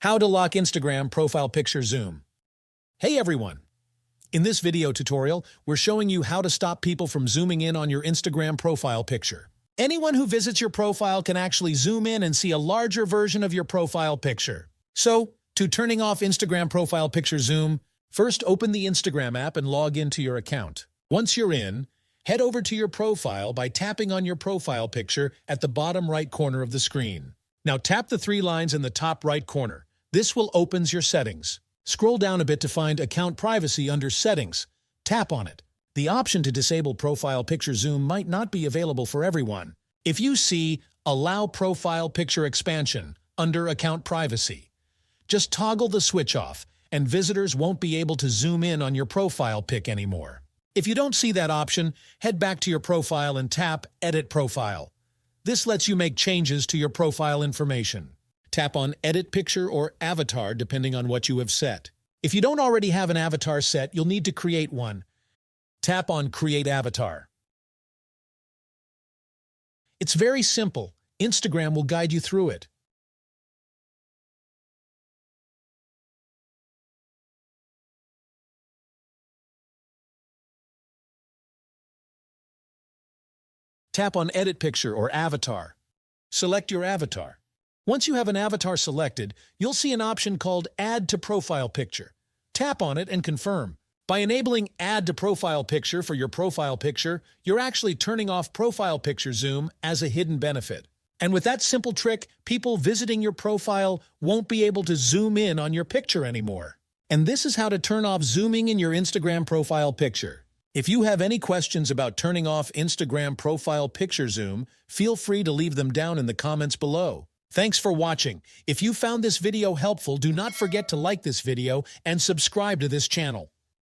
How to lock Instagram profile picture zoom. Hey everyone! In this video tutorial, we're showing you how to stop people from zooming in on your Instagram profile picture. Anyone who visits your profile can actually zoom in and see a larger version of your profile picture. So, to turning off Instagram profile picture zoom, first open the Instagram app and log into your account. Once you're in, head over to your profile by tapping on your profile picture at the bottom right corner of the screen. Now tap the three lines in the top right corner. This will open your settings. Scroll down a bit to find Account Privacy under Settings. Tap on it. The option to disable profile picture zoom might not be available for everyone. If you see Allow Profile Picture Expansion under Account Privacy, just toggle the switch off and visitors won't be able to zoom in on your profile pic anymore. If you don't see that option, head back to your profile and tap Edit Profile. This lets you make changes to your profile information. Tap on Edit Picture or Avatar depending on what you have set. If you don't already have an avatar set, you'll need to create one. Tap on Create Avatar. It's very simple. Instagram will guide you through it. Tap on Edit Picture or Avatar. Select your avatar. Once you have an avatar selected, you'll see an option called Add to Profile Picture. Tap on it and confirm. By enabling Add to Profile Picture for your profile picture, you're actually turning off profile picture zoom as a hidden benefit. And with that simple trick, people visiting your profile won't be able to zoom in on your picture anymore. And this is how to turn off zooming in your Instagram profile picture. If you have any questions about turning off Instagram profile picture zoom, feel free to leave them down in the comments below. Thanks for watching. If you found this video helpful, do not forget to like this video and subscribe to this channel.